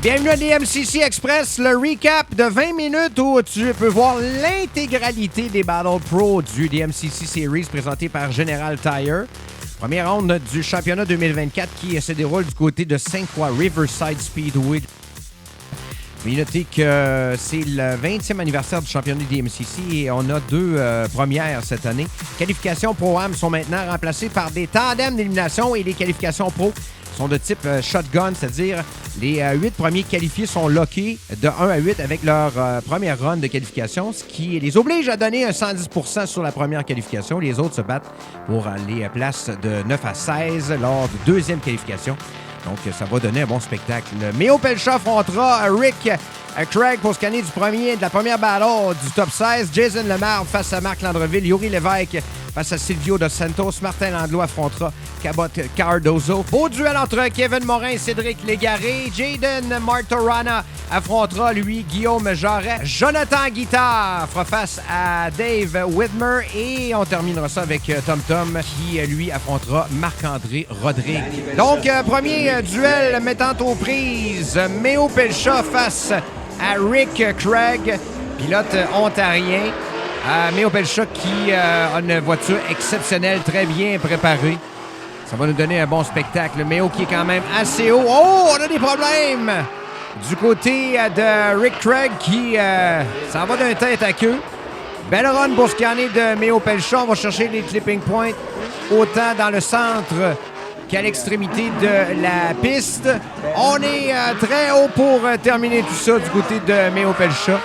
Bienvenue à DMCC Express, le recap de 20 minutes où tu peux voir l'intégralité des Battle Pro du DMCC Series présenté par General Tire. Première ronde du championnat 2024 qui se déroule du côté de Sainte-Croix Riverside Speedway. Mais notez que c'est le 20e anniversaire du championnat du DMCC et on a deux premières cette année. Qualifications Pro-Am sont maintenant remplacées par des tandems d'élimination et les qualifications Pro sont de type shotgun, c'est-à-dire les 8 premiers qualifiés sont lockés de 1 à 8 avec leur première run de qualification, ce qui les oblige à donner un 110% sur la première qualification. Les autres se battent pour les places de 9 à 16 lors de deuxième qualification. Donc, ça va donner un bon spectacle. Méo Pelcha affrontera Rick Craig pour scanner de la première battle du top 16. Jason Lemarbre face à Marc Landreville. Yuri Lévesque face à Silvio Dos Santos. Martin Langlois affrontera Cabot Cardozo. Beau duel entre Kevin Morin et Cédric Légaré. Jaden Martorana affrontera, lui, Guillaume Jarret. Jonathan Guitard fera face à Dave Whitmer. Et on terminera ça avec Tom Tom qui, lui, affrontera Marc-André Rodrigue. Donc, premier duel mettant aux prises Méo Pelcha face à Rick Craig, pilote ontarien. Méo Pelcha qui a une voiture exceptionnelle, très bien préparée. Ça va nous donner un bon spectacle. Méo qui est quand même assez haut. Oh, on a des problèmes du côté de Rick Craig qui s'en va d'un tête à queue. Belle run pour scanner de Méo Pelcha. On va chercher les clipping points autant dans le centre qu'à l'extrémité de la piste. On est très haut pour terminer tout ça du côté de Méo Pelcha.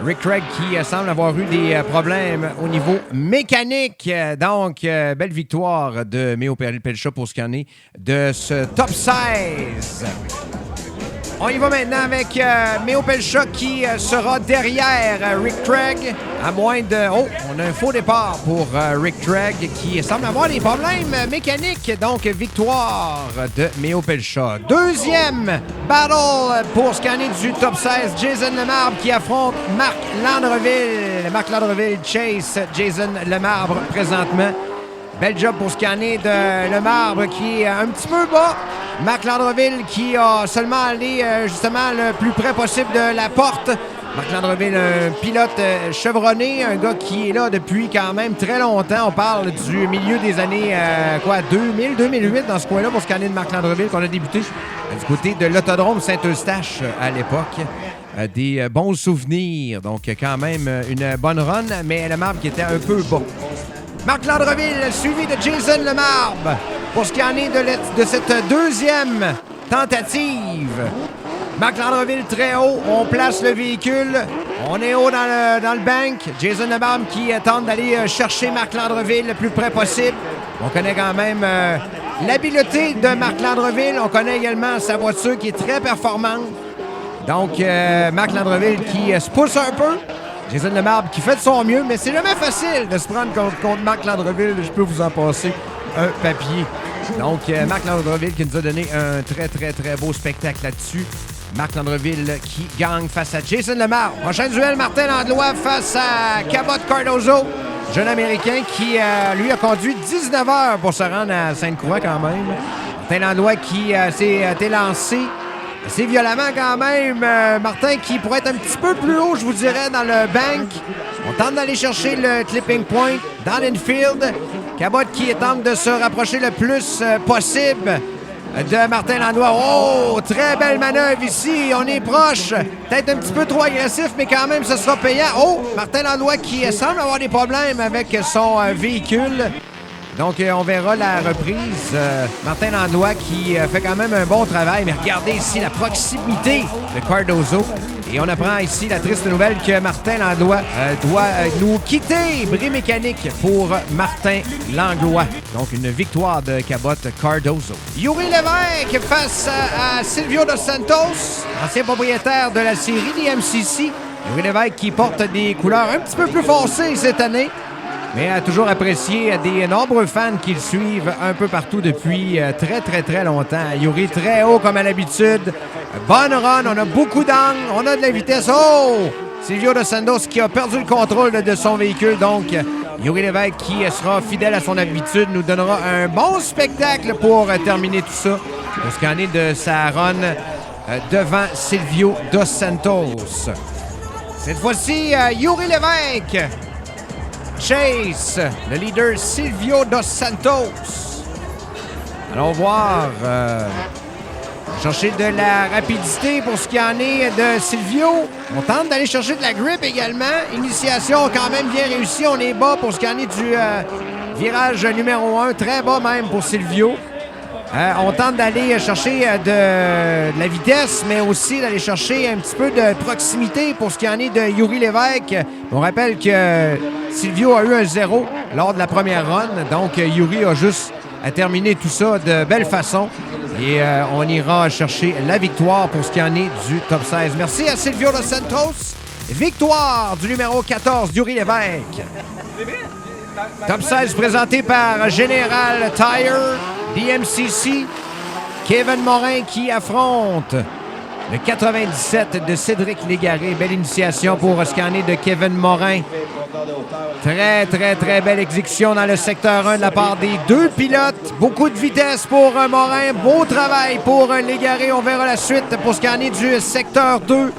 Rick Craig qui semble avoir eu des problèmes au niveau mécanique. Donc, belle victoire de Méo Pelcha pour scanner de ce top 16. On y va maintenant avec Méo Pelcha qui sera derrière Rick Craig. À moins de... Oh, on a un faux départ pour Rick Craig qui semble avoir des problèmes mécaniques. Donc, victoire de Méo Pelcha. Deuxième battle pour scanner du top 16. Jason Lemarbre qui affronte Marc Landreville. Marc Landreville chase Jason Lemarbre présentement. Bel job pour scanner de Lemarbre qui est un petit peu bas. Marc Landreville qui a seulement allé justement le plus près possible de la porte. Marc Landreville, un pilote chevronné, un gars qui est là depuis quand même très longtemps. On parle du milieu des années 2000, 2008 dans ce coin-là pour scanner de Marc Landreville qu'on a débuté du côté de l'autodrome Saint-Eustache à l'époque. Des bons souvenirs, donc quand même une bonne run, mais Lemarbre qui était un peu bas. Marc Landreville, suivi de Jason Lemarbre pour scanner de cette deuxième tentative. Marc Landreville très haut, on place le véhicule, on est haut dans le bank. Jason Lemarbre qui tente d'aller chercher Marc Landreville le plus près possible. On connaît quand même l'habileté de Marc Landreville, on connaît également sa voiture qui est très performante. Donc, Marc Landreville qui se pousse un peu. Jason Lemarbre qui fait de son mieux, mais c'est jamais facile de se prendre contre Marc Landreville. Je peux vous en passer un papier. Donc, Marc Landreville qui nous a donné un très, très, très beau spectacle là-dessus. Marc Landreville qui gagne face à Jason Lemarbre. Prochain duel, Martin Langlois face à Cabot Cardozo. Jeune Américain qui, lui, a conduit 19 heures pour se rendre à Sainte-Croix quand même. Martin Langlois qui s'est élancé assez violemment quand même. Martin qui pourrait être un petit peu plus haut, je vous dirais, dans le bank. On tente d'aller chercher le clipping point dans l'infield. Cabot qui tente de se rapprocher le plus possible de Martin Langlois. Oh, très belle manœuvre ici. On est proche. Peut-être un petit peu trop agressif, mais quand même, ce sera payant. Oh, Martin Langlois qui semble avoir des problèmes avec son véhicule. Donc, on verra la reprise. Martin Langlois qui fait quand même un bon travail. Mais regardez ici la proximité de Cardozo. Et on apprend ici la triste nouvelle que Martin Langlois doit nous quitter. Bris mécanique pour Martin Langlois. Donc, une victoire de Cabot Cardozo. Yuri Lévesque face à Silvio Dos Santos, ancien propriétaire de la série DMCC. Yuri Lévesque qui porte des couleurs un petit peu plus foncées cette année, mais a toujours apprécié des nombreux fans qui le suivent un peu partout depuis très, très, très longtemps. Yuri très haut comme à l'habitude. Bonne run, on a beaucoup d'angles, on a de la vitesse. Oh! Silvio Dos Santos qui a perdu le contrôle de son véhicule. Donc, Yuri Lévesque qui sera fidèle à son habitude nous donnera un bon spectacle pour terminer tout ça. Pour scanner de sa run devant Silvio Dos Santos. Cette fois-ci, Yuri Lévesque chase le leader Silvio Dos Santos. Allons voir. Chercher de la rapidité pour ce qui en est de Silvio. On tente d'aller chercher de la grip également. Initiation quand même bien réussie. On est bas pour ce qui en est du virage numéro 1. Très bas même pour Silvio. On tente d'aller chercher de la vitesse, mais aussi d'aller chercher un petit peu de proximité pour ce qui en est de Yuri Lévesque. On rappelle que Silvio a eu un 0 lors de la première run. Donc, Yuri a juste à terminer tout ça de belle façon. Et on ira chercher la victoire pour ce qui en est du top 16. Merci à Silvio Dos Santos. Victoire du numéro 14, Yuri Lévesque. Top 16 présenté par General Tire, DMCC. Kevin Morin qui affronte le 97 de Cédric Légaré. Belle initiation pour ce qui en est de Kevin Morin. Très, très, très belle exécution dans le secteur 1 de la part des deux pilotes. Beaucoup de vitesse pour Morin. Beau travail pour Légaré. On verra la suite pour ce qui en est du secteur 2.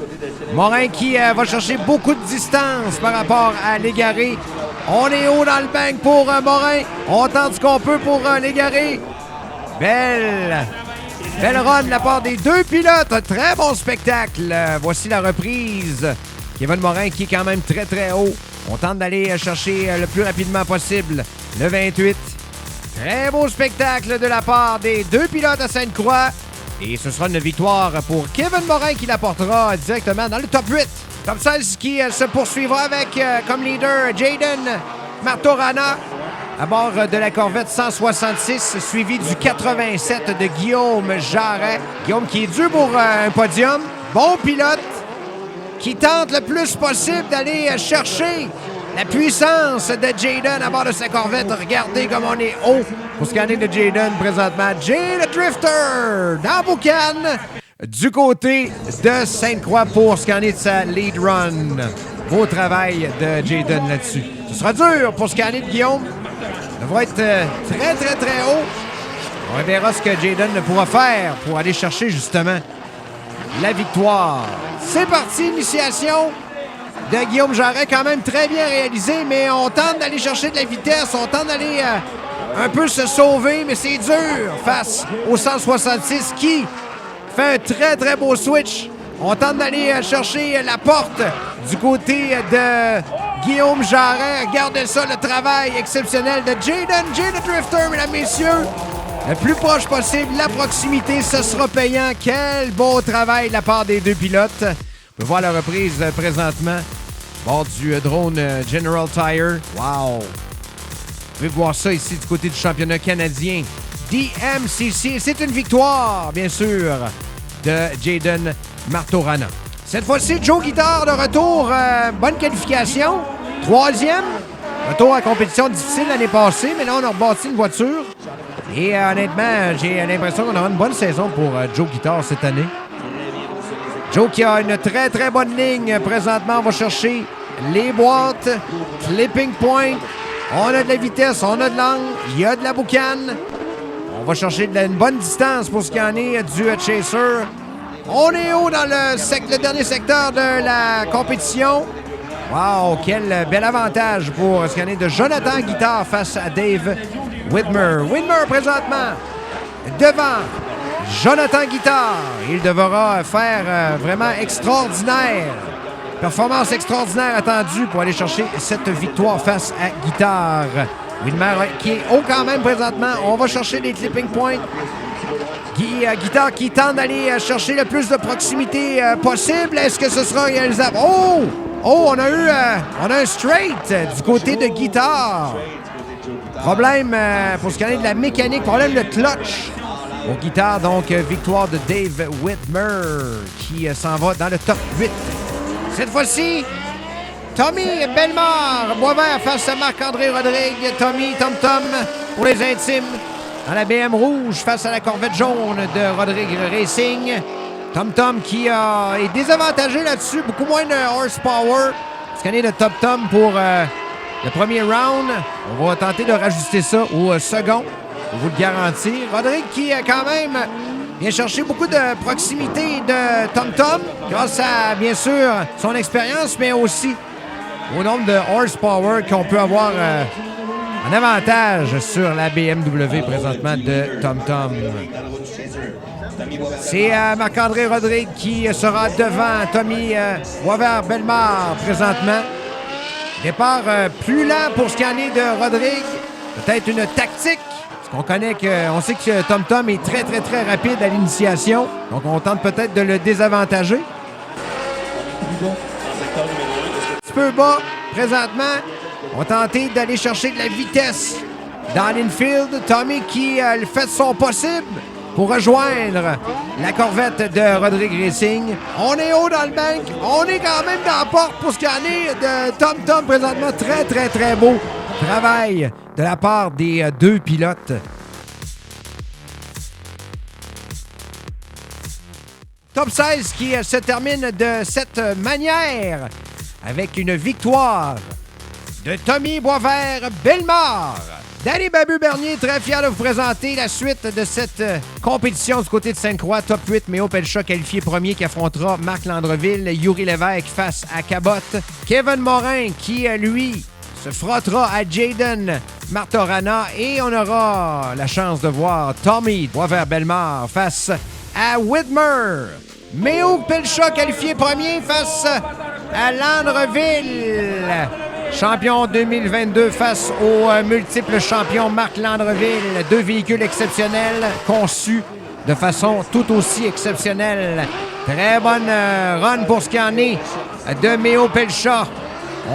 Morin qui va chercher beaucoup de distance par rapport à Légaré. On est haut dans le bang pour Morin. On tente ce qu'on peut pour Légaré. Belle run de la part des deux pilotes. Très bon spectacle. Voici la reprise. Kevin Morin qui est quand même très, très haut. On tente d'aller chercher le plus rapidement possible le 28. Très beau spectacle de la part des deux pilotes à Sainte-Croix. Et ce sera une victoire pour Kevin Morin qui l'apportera directement dans le top 8. Top 16 qui se poursuivra avec comme leader Jayden Martorana à bord de la Corvette 166, suivi du 87 de Guillaume Jarret. Guillaume qui est dû pour un podium. Bon pilote qui tente le plus possible d'aller chercher la puissance de Jayden à bord de sa Corvette. Regardez comme on est haut pour ce qu'on est de Jayden présentement. Jay le Drifter dans Boucan du côté de Sainte-Croix pour ce qu'on est de sa lead run. Beau travail de Jayden là-dessus. Ce sera dur pour ce qu'on est de Guillaume. Il devra être très, très, très haut. On verra ce que Jayden pourra faire pour aller chercher justement la victoire. C'est parti, initiation de Guillaume Jarret, quand même très bien réalisé, mais on tente d'aller chercher de la vitesse, on tente d'aller un peu se sauver, mais c'est dur face au 166 qui fait un très, très beau switch. On tente d'aller chercher la porte du côté de Guillaume Jarret. Regardez ça, le travail exceptionnel de Jayden, Jay the Drifter, mesdames, messieurs. Le plus proche possible, la proximité, ce sera payant. Quel beau travail de la part des deux pilotes. On peut voir la reprise présentement. Bord du drone General Tire. Wow! Vous pouvez voir ça ici du côté du championnat canadien. DMCC, c'est une victoire, bien sûr, de Jayden Martorana. Cette fois-ci, Joe Guitare de retour. Bonne qualification. 3e. Retour à compétition difficile l'année passée, mais là, on a rebâti une voiture. Et honnêtement, j'ai l'impression qu'on aura une bonne saison pour Joe Guitare cette année. Joe qui a une très, très bonne ligne. Présentement, on va chercher les boîtes, clipping point. On a de la vitesse, on a de l'angle, il y a de la boucane. On va chercher une bonne distance pour ce qu'il y en est du Chaser. On est haut dans le dernier secteur de la compétition. Wow, quel bel avantage pour ce qu'il y en est de Jonathan Guitare face à Dave Whitmer. Whitmer présentement devant Jonathan Guitare. Il devra faire vraiment extraordinaire. Performance extraordinaire attendue pour aller chercher cette victoire face à Guitare. Whitmer qui est haut quand même présentement. On va chercher les clipping points. Guitare qui tente d'aller chercher le plus de proximité possible. Est-ce que ce sera réalisable? Oh! Oh, on a un straight du côté de Guitare. Problème pour ce qui en est de la mécanique. Problème de clutch au Guitare. Donc, victoire de Dave Whitmer qui s'en va dans le top 8. Cette fois-ci, Tommy Bellemare, Boisvert face à Marc-André Rodrigue. Tommy, Tom pour les intimes. Dans la BM rouge face à la Corvette jaune de Rodrigue Racing. Tom qui est désavantagé là-dessus. Beaucoup moins de horsepower. Ce qu'on est de Tom pour le premier round. On va tenter de rajuster ça au second. On vous le garantir. Rodrigue qui quand même vient chercher beaucoup de proximité de TomTom grâce à, bien sûr, son expérience, mais aussi au nombre de horsepower qu'on peut avoir en avantage sur la BMW présentement de TomTom. C'est Marc-André Rodrigue qui sera devant Tommy Boisvert-Bellemare présentement. Départ plus lent pour ce qu'il en est de Rodrigue. Peut-être une tactique. Parce qu'on sait que TomTom est très, très, très rapide à l'initiation. Donc, on tente peut-être de le désavantager. Un petit peu bas, présentement. On va tenter d'aller chercher de la vitesse dans l'infield. Tommy qui fait son possible pour rejoindre la Corvette de Rodrigue Racing. On est haut dans le bank. On est quand même dans la porte pour ce qu'il y en est de TomTom présentement. Très, très, très beau travail de la part des deux pilotes. Top 16 qui se termine de cette manière avec une victoire de Tommy Boisvert-Bellemare. Danny Babu-Bernier, très fier de vous présenter la suite de cette compétition du côté de Sainte-Croix. Top 8, Méo Pelcha qualifié premier qui affrontera Marc Landreville. Yuri Lévesque face à Cabot. Kevin Morin qui, lui, se frottera à Jayden Martorana. Et on aura la chance de voir Tommy Boisvert-Bellemare face à Whitmer. Méo Pelcha qualifié premier face à Landreville. Champion 2022 face au multiple champion Marc Landreville. Deux véhicules exceptionnels conçus de façon tout aussi exceptionnelle. Très bonne run pour ce qu'il en est de Méo Pelcha.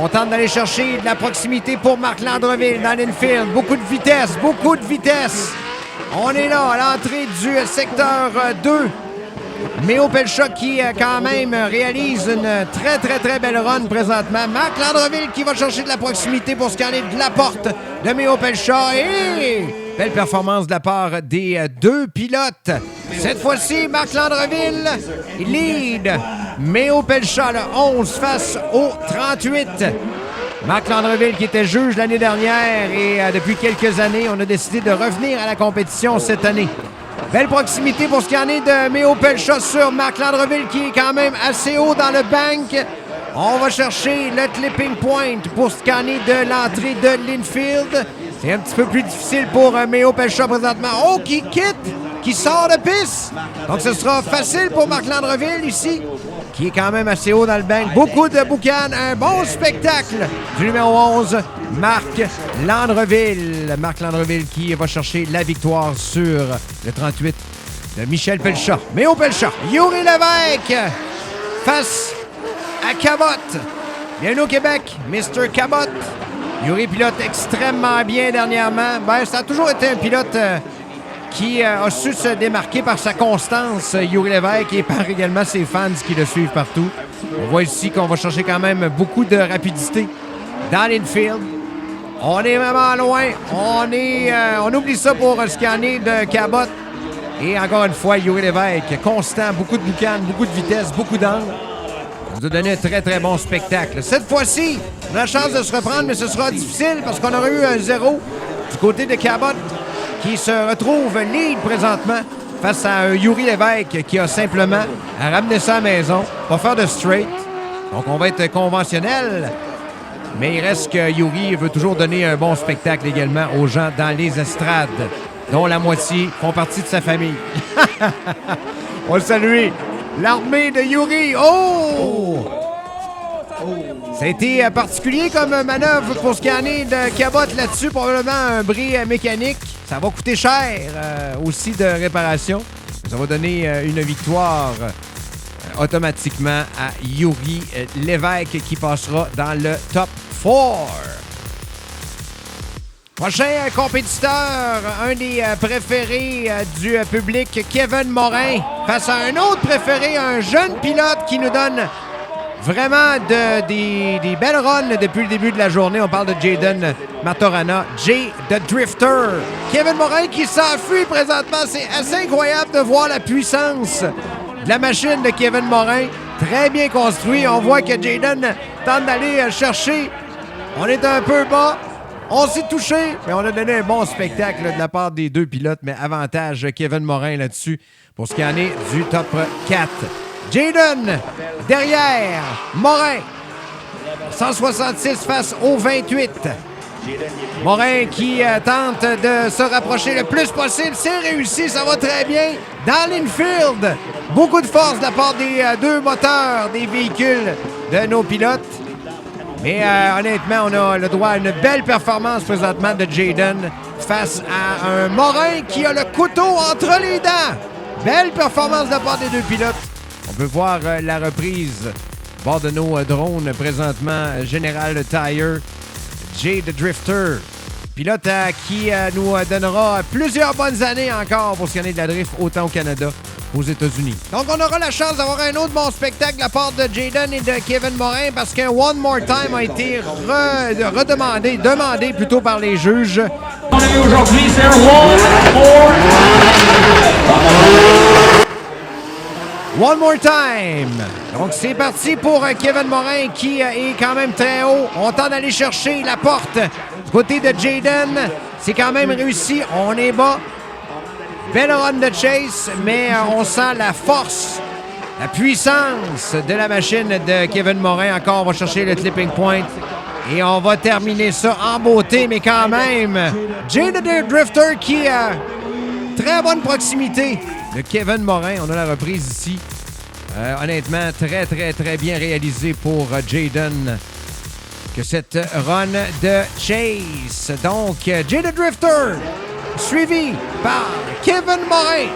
On tente d'aller chercher de la proximité pour Marc Landreville dans l'infield. Beaucoup de vitesse, beaucoup de vitesse. On est là à l'entrée du secteur 2. Méo Pelcha qui, quand même, réalise une très, très, très belle run présentement. Marc Landreville qui va chercher de la proximité pour ce qu'il en est de la porte de Méo Pelcha. Et belle performance de la part des deux pilotes. Cette fois-ci, Marc Landreville lead Méo Pelcha, le 11 face au 38. Marc Landreville qui était juge l'année dernière et depuis quelques années, on a décidé de revenir à la compétition cette année. Belle proximité pour ce qu'il en est de Méo Pelcha sur Marc Landreville qui est quand même assez haut dans le bank. On va chercher le clipping point pour ce qu'il en est de l'entrée de l'infield. C'est un petit peu plus difficile pour Méo Pelcha présentement. Oh, qui quitte, qui sort de piste. Donc ce sera facile pour Marc Landreville ici, qui est quand même assez haut dans le bank. Beaucoup de boucan, un bon spectacle du numéro 11, Marc Landreville. Marc Landreville qui va chercher la victoire sur le 38 de Michel Pelcha. Méo Pelcha, Yuri Lévesque face à Cabot. Bienvenue au Québec, Mr. Cabot. Yuri pilote extrêmement bien dernièrement. Ben, ça a toujours été un pilote qui a su se démarquer par sa constance, Yuri Lévesque, et par également ses fans qui le suivent partout. On voit ici qu'on va chercher quand même beaucoup de rapidité dans l'infield. On est vraiment loin. On oublie ça pour ce qu'il en est de Cabot. Et encore une fois, Yuri Lévesque, constant, beaucoup de boucan, beaucoup de vitesse, beaucoup d'angle. Ça nous a donné un très, très bon spectacle. Cette fois-ci, on a la chance de se reprendre, mais ce sera difficile parce qu'on aurait eu un 0 du côté de Cabot qui se retrouve lead présentement face à un Yuri Lévesque qui a simplement à ramener ça à la maison, pas faire de straight. Donc, on va être conventionnel. Mais il reste que Yuri veut toujours donner un bon spectacle également aux gens dans les estrades, dont la moitié font partie de sa famille. On le salue. L'armée de Yuri. Oh! Ça a été particulier comme manœuvre pour ce qu'il en est de Cabot là-dessus. Probablement un bris mécanique. Ça va coûter cher aussi de réparation. Ça va donner une victoire automatiquement à Yuri Lévesque qui passera dans le top 4. Prochain compétiteur, un des préférés du public, Kevin Morin, face à un autre préféré, un jeune pilote qui nous donne vraiment des belles runs depuis le début de la journée. On parle de Jayden Martorana, Jay the Drifter. Kevin Morin qui s'enfuit présentement. C'est assez incroyable de voir la puissance de la machine de Kevin Morin. Très bien construit. On voit que Jayden tente d'aller chercher. On est un peu bas. On s'est touché, mais on a donné un bon spectacle de la part des deux pilotes, mais avantage Kevin Morin là-dessus pour ce qui en est du top 4. Jaden, derrière, Morin. 166 face au 28. Morin qui tente de se rapprocher le plus possible. C'est réussi, ça va très bien. Dans l'infield, beaucoup de force de la part des deux moteurs des véhicules de nos pilotes. Mais honnêtement, on a le droit à une belle performance présentement de Jaden face à un Morin qui a le couteau entre les dents. Belle performance de la part des deux pilotes. On peut voir la reprise bord de nos drones présentement. General Tire, Jay the Drifter, pilote qui nous donnera plusieurs bonnes années encore pour ce qui en est de la drift, autant au Canada qu'aux États-Unis. Donc, on aura la chance d'avoir un autre bon spectacle de la part de Jaden et de Kevin Morin parce qu'un One More Time a été demandé plutôt par les juges. Aujourd'hui, c'est One More One More Time. Donc, c'est parti pour Kevin Morin qui est quand même très haut. On tente d'aller chercher la porte du côté de Jaden. C'est quand même réussi. On est bas. Belle run de chase, mais on sent la force, la puissance de la machine de Kevin Morin. Encore, on va chercher le clipping point. Et on va terminer ça en beauté, mais quand même, Jay the Drifter qui a très bonne proximité de Kevin Morin. On a la reprise ici. Honnêtement, très bien réalisé pour Jaden que cette run de chase. Donc, Jay the Drifter, suivi par Kevin Morin.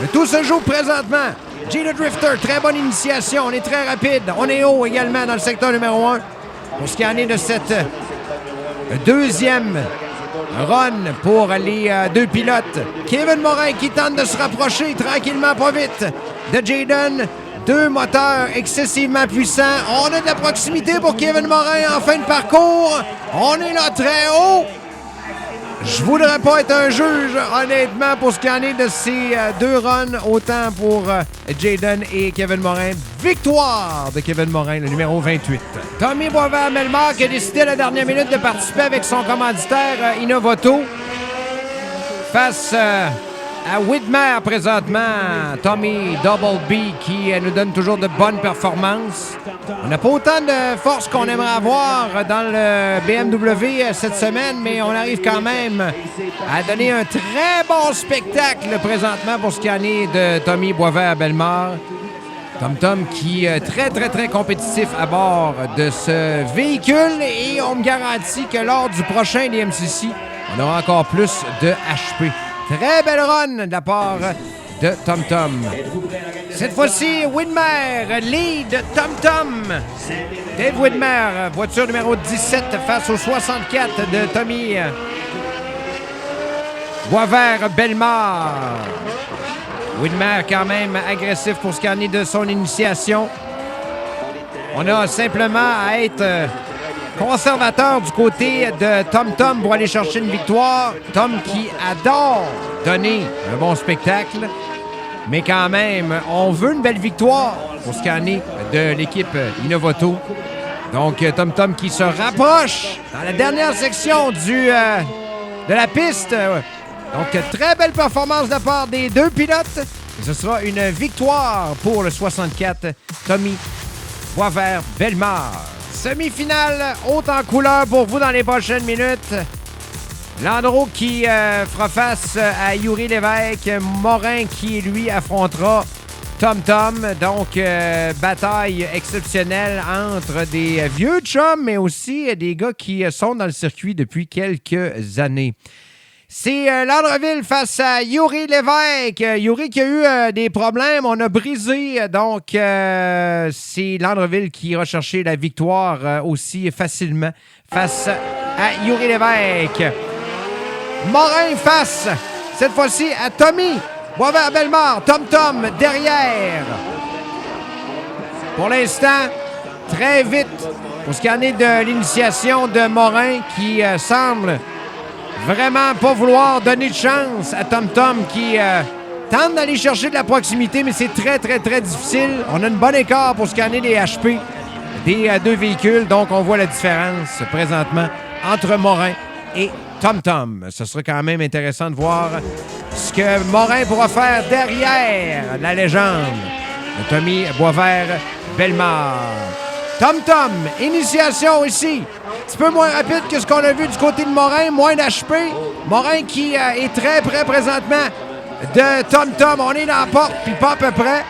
Le tout se joue présentement. Jay the Drifter, très bonne initiation. On est très rapide. On est haut également dans le secteur numéro 1. Pour ce qui en est de cette deuxième run pour les deux pilotes. Kevin Morin qui tente de se rapprocher tranquillement, pas vite, de Jaden. Deux moteurs excessivement puissants. On a de la proximité pour Kevin Morin en fin de parcours. On est là très haut. Je voudrais pas être un juge, honnêtement, pour ce qu'il en est de ces deux runs, autant pour Jaden et Kevin Morin. Victoire de Kevin Morin, le numéro 28. Tommy Boisvert-Bellemare qui a décidé à la dernière minute de participer avec son commanditaire Innovoto face à Widmer présentement. Tommy Double B qui nous donne toujours de bonnes performances. On n'a pas autant de force qu'on aimerait avoir dans le BMW cette semaine, mais on arrive quand même à donner un très bon spectacle présentement pour ce qui en est de Tommy Boisvert-Bellemare. Tom qui est très compétitif à bord de ce véhicule et on me garantit que lors du prochain DMCC, on aura encore plus de HP. Très belle run de la part de Tom. Cette fois-ci, Widmer lead Tom. Dave Widmer, voiture numéro 17 face au 64 de Tommy Boisvert-Bellemare. Widmer quand même agressif pour ce qui en est de son initiation. On a simplement à être conservateur du côté de Tom pour aller chercher une victoire. Tom qui adore donner un bon spectacle. Mais quand même, on veut une belle victoire pour ce qui en est de l'équipe Innovoto. Donc, Tom qui se rapproche dans la dernière section de la piste. Donc, très belle performance de la part des deux pilotes. Et ce sera une victoire pour le 64, Tommy Boisvert-Bellemare. Semi-finale haute en couleur pour vous dans les prochaines minutes. Landreau qui fera face à Yuri Lévesque. Morin qui, lui, affrontera Tom. Donc, bataille exceptionnelle entre des vieux chums, mais aussi des gars qui sont dans le circuit depuis quelques années. C'est Landreville face à Yuri Lévesque. Yuri qui a eu des problèmes, on a brisé. Donc, c'est Landreville qui ira chercher la victoire aussi facilement face à Yuri Lévesque. Morin face, cette fois-ci, à Tommy Boisvert-Bellemare. Tom derrière. Pour l'instant, très vite, pour ce qui en est de l'initiation de Morin qui semble vraiment pas vouloir donner de chance à Tom qui tente d'aller chercher de la proximité, mais c'est très difficile. On a une bonne écart pour ce qui en est des HP des deux véhicules, donc on voit la différence présentement entre Morin et Tom. Ce sera quand même intéressant de voir ce que Morin pourra faire derrière la légende de Tommy Boisvert-Bellemare. Tom Tom, initiation ici. Un petit peu moins rapide que ce qu'on a vu du côté de Morin, moins d'HP. Morin qui est très près présentement de Tom Tom. On est dans la porte, puis pas à peu près.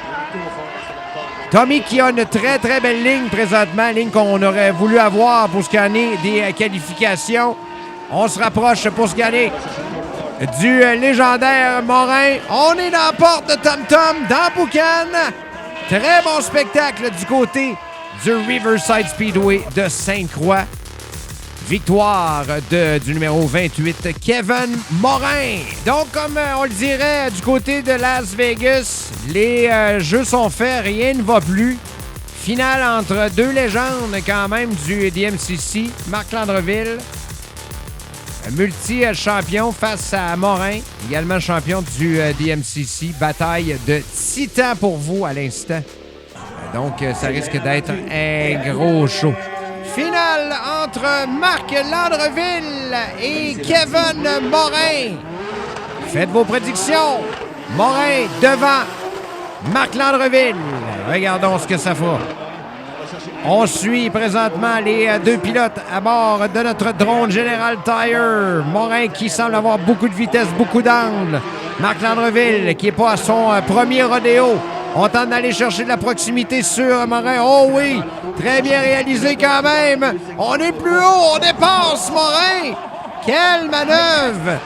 Tommy qui a une très, très belle ligne présentement, ligne qu'on aurait voulu avoir pour scanner des qualifications. On se rapproche pour scanner du légendaire Morin. On est dans la porte de Tom Tom, dans Boucan. Très bon spectacle du côté du Riverside Speedway de Sainte-Croix. Victoire du numéro 28, Kevin Morin. Donc, comme on le dirait du côté de Las Vegas, les jeux sont faits, rien ne va plus. Finale entre deux légendes quand même du DMCC, Marc Landreville, multi-champion face à Morin, également champion du DMCC. Bataille de titans pour vous à l'instant. Donc, ça risque d'être un gros show. Finale entre Marc Landreville et Kevin Morin. Faites vos prédictions. Morin devant Marc Landreville. Regardons ce que ça fera. On suit présentement les deux pilotes à bord de notre drone General Tire. Morin qui semble avoir beaucoup de vitesse, beaucoup d'angle. Marc Landreville qui n'est pas à son premier rodéo. On tente d'aller chercher de la proximité sur Morin. Oh oui, très bien réalisé quand même. On est plus haut, on dépasse Morin. Quelle manœuvre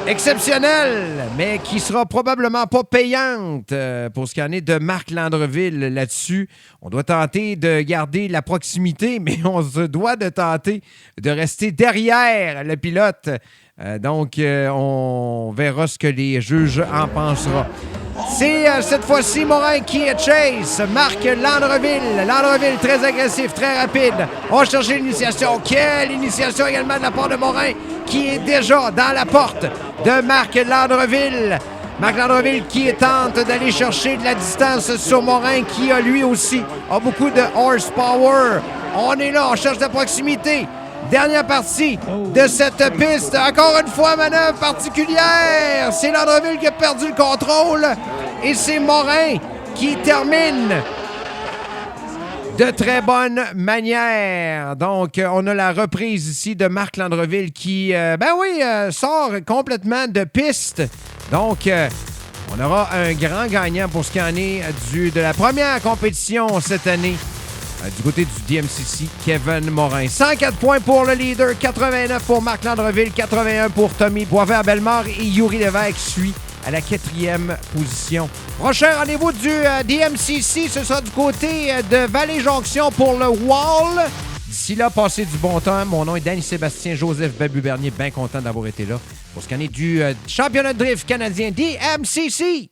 exceptionnelle, mais qui sera probablement pas payante pour ce qu'il en est de Marc Landreville là-dessus. On doit tenter de garder la proximité, mais on se doit de tenter de rester derrière le pilote. Donc, on verra ce que les juges en penseront. C'est cette fois-ci Morin qui est chase. Marc Landreville. Landreville très agressif, très rapide. On va chercher l'initiation. Quelle initiation également de la part de Morin qui est déjà dans la porte de Marc Landreville. Marc Landreville qui tente d'aller chercher de la distance sur Morin qui a lui aussi beaucoup de horsepower. On est là, on cherche de la proximité. Dernière partie de cette piste. Encore une fois, manœuvre particulière. C'est Landreville qui a perdu le contrôle. Et c'est Morin qui termine de très bonne manière. Donc, on a la reprise ici de Marc Landreville qui, sort complètement de piste. Donc, on aura un grand gagnant pour ce qui en est de la première compétition cette année. Du côté du DMCC, Kevin Morin. 104 points pour le leader, 89 pour Marc Landreville, 81 pour Tommy Boisvert-Bellemare et Yuri Lévesque suit à la 4e position. Prochain rendez-vous du DMCC, ce sera du côté de Vallée-Jonction pour le Wall. D'ici là, passez du bon temps. Mon nom est Danny-Sébastien Joseph Babu-Bernier, bien content d'avoir été là pour ce qu'on est du championnat de drift canadien DMCC.